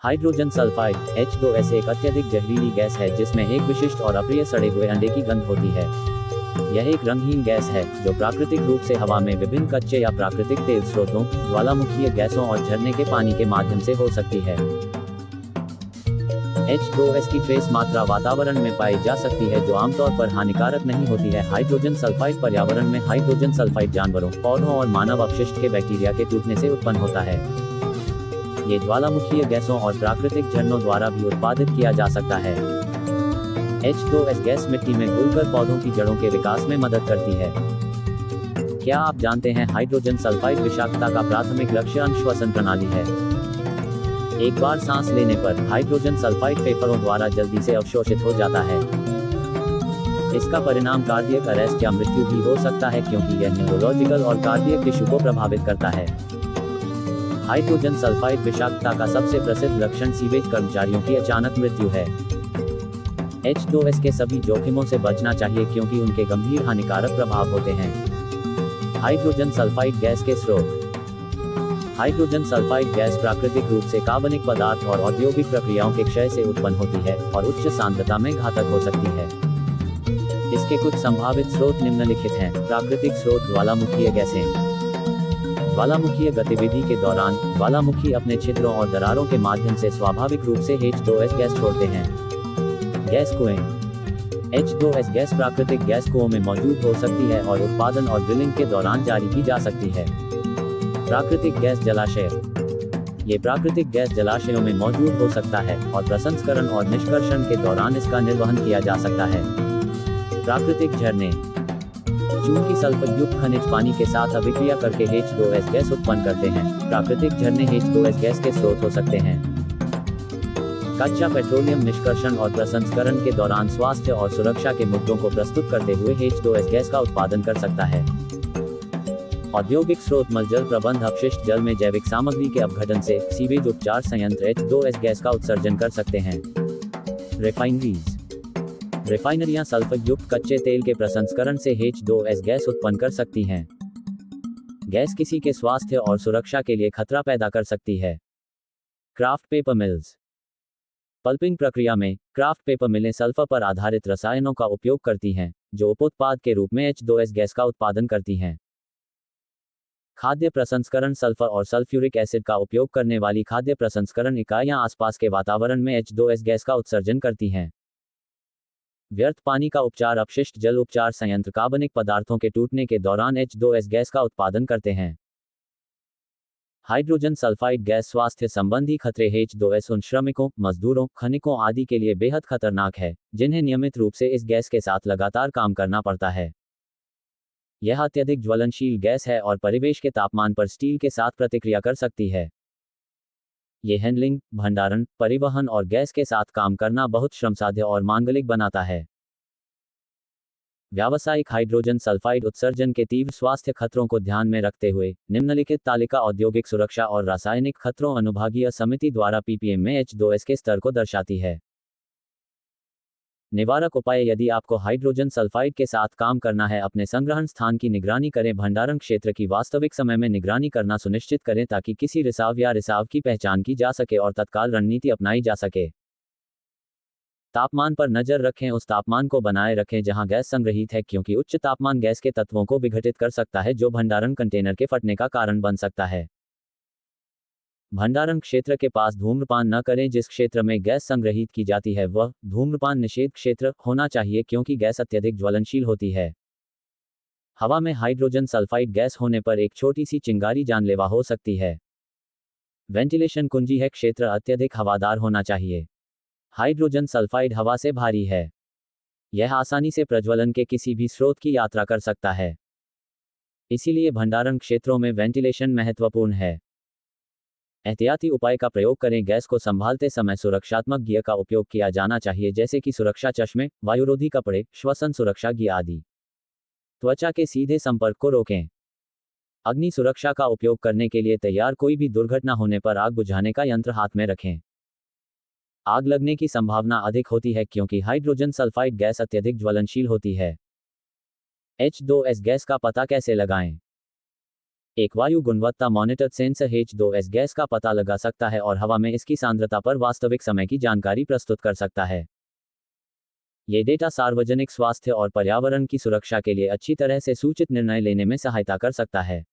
Hydrogen sulphide H2S एक अत्यधिक जहरीली गैस है जिसमें एक विशिष्ट और अप्रिय सड़े हुए अंडे की गंध होती है। यह एक रंगहीन गैस है जो प्राकृतिक रूप से हवा में विभिन्न कच्चे या प्राकृतिक तेल स्रोतों, ज्वालामुखीय गैसों और झरने के पानी के माध्यम से हो सकती है। H2S की ट्रेस मात्रा वातावरण में पाई जा सकती है जो आमतौर पर हानिकारक नहीं होती है। हाइड्रोजन सल्फाइड पर्यावरण में हाइड्रोजन सल्फाइड जानवरों, पौधों और मानव अपशिष्ट के बैक्टीरिया के टूटने से उत्पन्न होता है। ये ज्वालामुखीय गैसों और प्राकृतिक झरनों द्वारा भी उत्पादित किया जा सकता है। H2S गैस मिट्टी में घुलकर पौधों की जड़ों के विकास में मदद करती है। क्या आप जानते हैं हाइड्रोजन सल्फाइड विषाक्तता का प्राथमिक लक्ष्य श्वसन प्रणाली है। एक बार सांस लेने पर हाइड्रोजन सल्फाइड फेफड़ों द्वारा जल्दी से अवशोषित हो जाता है। इसका परिणाम कार्डियक अरेस्ट या मृत्यु भी हो सकता है क्योंकि यह न्यूरोलॉजिकल और कार्डियक टिश्यू को प्रभावित करता है। हाइड्रोजन सल्फाइड विषाक्तता का सबसे प्रसिद्ध लक्षण सीवेज कर्मचारियों की अचानक मृत्यु है। H2S के सभी जोखिमों से बचना चाहिए क्योंकि उनके गंभीर हानिकारक प्रभाव होते हैं। हाइड्रोजन सल्फाइड गैस के स्रोत। हाइड्रोजन सल्फाइड गैस प्राकृतिक रूप से कार्बनिक पदार्थ और औद्योगिक प्रक्रियाओं के क्षय से उत्पन्न होती है और उच्च सांद्रता में घातक हो सकती है। इसके कुछ संभावित स्रोत निम्नलिखित हैं। प्राकृतिक स्रोत ज्वालामुखीय गैसें। ज्वालामुखीय गतिविधि के दौरान ज्वालामुखी अपने छिद्रों और दरारों के माध्यम से स्वाभाविक रूप से H2S गैस छोड़ते हैं। गैस कुएं। H2S गैस प्राकृतिक गैस कुओं में मौजूद हो सकती है और उत्पादन और ड्रिलिंग के दौरान जारी की जा सकती है। प्राकृतिक गैस जलाशय। ये प्राकृतिक गैस जलाशयों में मौजूद हो सकता है और प्रसंस्करण और निष्कर्षण के दौरान इसका निर्वहन किया जा सकता है। प्राकृतिक झरने। चूंकि सल्फर युक्त खनिज पानी के साथ अभिक्रिया करके H2S गैस उत्पन्न करते हैं, प्राकृतिक झरने H2S गैस के स्रोत हो सकते हैं। कच्चा पेट्रोलियम निष्कर्षण और प्रसंस्करण के दौरान स्वास्थ्य और सुरक्षा के मुद्दों को प्रस्तुत करते हुए H2S गैस का उत्पादन कर सकता है। औद्योगिक स्रोत मलजल प्रबंध अपशिष्ट जल में जैविक सामग्री के अपघटन से सीवेज उपचार संयंत्र H2S गैस का उत्सर्जन कर सकते हैं। रिफाइनरीज। रिफाइनरियां सल्फर युक्त कच्चे तेल के प्रसंस्करण से H2S गैस उत्पन्न कर सकती हैं। गैस किसी के स्वास्थ्य और सुरक्षा के लिए खतरा पैदा कर सकती है। Craft paper mills. पल्पिंग प्रक्रिया में क्राफ्ट पेपर मिलें सल्फर पर आधारित रसायनों का उपयोग करती हैं, जो उपोत्पाद के रूप में H2S गैस का उत्पादन करती हैं। खाद्य प्रसंस्करण सल्फर और सल्फ्यूरिक एसिड का उपयोग करने वाली खाद्य प्रसंस्करण इकाइयां आसपास के वातावरण में H2S गैस का उत्सर्जन करती हैं। व्यर्थ पानी का उपचार अपशिष्ट जल उपचार संयंत्र कार्बनिक पदार्थों के टूटने के दौरान H2S गैस का उत्पादन करते हैं। हाइड्रोजन सल्फाइड गैस स्वास्थ्य संबंधी खतरे। H2S उन श्रमिकों, मजदूरों, खनिकों आदि के लिए बेहद खतरनाक है जिन्हें नियमित रूप से इस गैस के साथ लगातार काम करना पड़ता है। यह अत्यधिक ज्वलनशील गैस है और परिवेश के तापमान पर स्टील के साथ प्रतिक्रिया कर सकती है। ये हैंडलिंग, भंडारण, परिवहन और गैस के साथ काम करना बहुत श्रमसाध्य और मांगलिक बनाता है। व्यावसायिक हाइड्रोजन सल्फाइड उत्सर्जन के तीव्र स्वास्थ्य खतरों को ध्यान में रखते हुए निम्नलिखित तालिका औद्योगिक सुरक्षा और रासायनिक खतरों अनुभागीय समिति द्वारा ppm में H2S के स्तर को दर्शाती है। निवारक उपाय। यदि आपको हाइड्रोजन सल्फाइड के साथ काम करना है, अपने संग्रहण स्थान की निगरानी करें। भंडारण क्षेत्र की वास्तविक समय में निगरानी करना सुनिश्चित करें ताकि किसी रिसाव या रिसाव की पहचान की जा सके और तत्काल रणनीति अपनाई जा सके। तापमान पर नजर रखें। उस तापमान को बनाए रखें जहां गैस संग्रहीत है क्योंकि उच्च तापमान गैस के तत्वों को विघटित कर सकता है जो भंडारण कंटेनर के फटने का कारण बन सकता है। भंडारण क्षेत्र के पास धूम्रपान न करें। जिस क्षेत्र में गैस संग्रहीत की जाती है वह धूम्रपान निषेध क्षेत्र होना चाहिए क्योंकि गैस अत्यधिक ज्वलनशील होती है। हवा में हाइड्रोजन सल्फाइड गैस होने पर एक छोटी सी चिंगारी जानलेवा हो सकती है। वेंटिलेशन कुंजी है। क्षेत्र अत्यधिक हवादार होना चाहिए। हाइड्रोजन सल्फाइड हवा से भारी है। यह आसानी से प्रज्वलन के किसी भी स्रोत की यात्रा कर सकता है। इसीलिए भंडारण क्षेत्रों में वेंटिलेशन महत्वपूर्ण है। एहतियाती उपाय का प्रयोग करें। गैस को संभालते समय सुरक्षात्मक गियर का उपयोग किया जाना चाहिए जैसे कि सुरक्षा चश्मे, वायुरोधी कपड़े, श्वसन सुरक्षा गियर आदि। त्वचा के सीधे संपर्क को रोकें। अग्नि सुरक्षा का उपयोग करने के लिए तैयार। कोई भी दुर्घटना होने पर आग बुझाने का यंत्र हाथ में रखें। आग लगने की संभावना अधिक होती है क्योंकि हाइड्रोजन सल्फाइड गैस अत्यधिक ज्वलनशील होती है। H2S गैस का पता कैसे लगाएं? एक वायु गुणवत्ता मॉनिटर सेंसर H2S गैस का पता लगा सकता है और हवा में इसकी सांद्रता पर वास्तविक समय की जानकारी प्रस्तुत कर सकता है। ये डेटा सार्वजनिक स्वास्थ्य और पर्यावरण की सुरक्षा के लिए अच्छी तरह से सूचित निर्णय लेने में सहायता कर सकता है।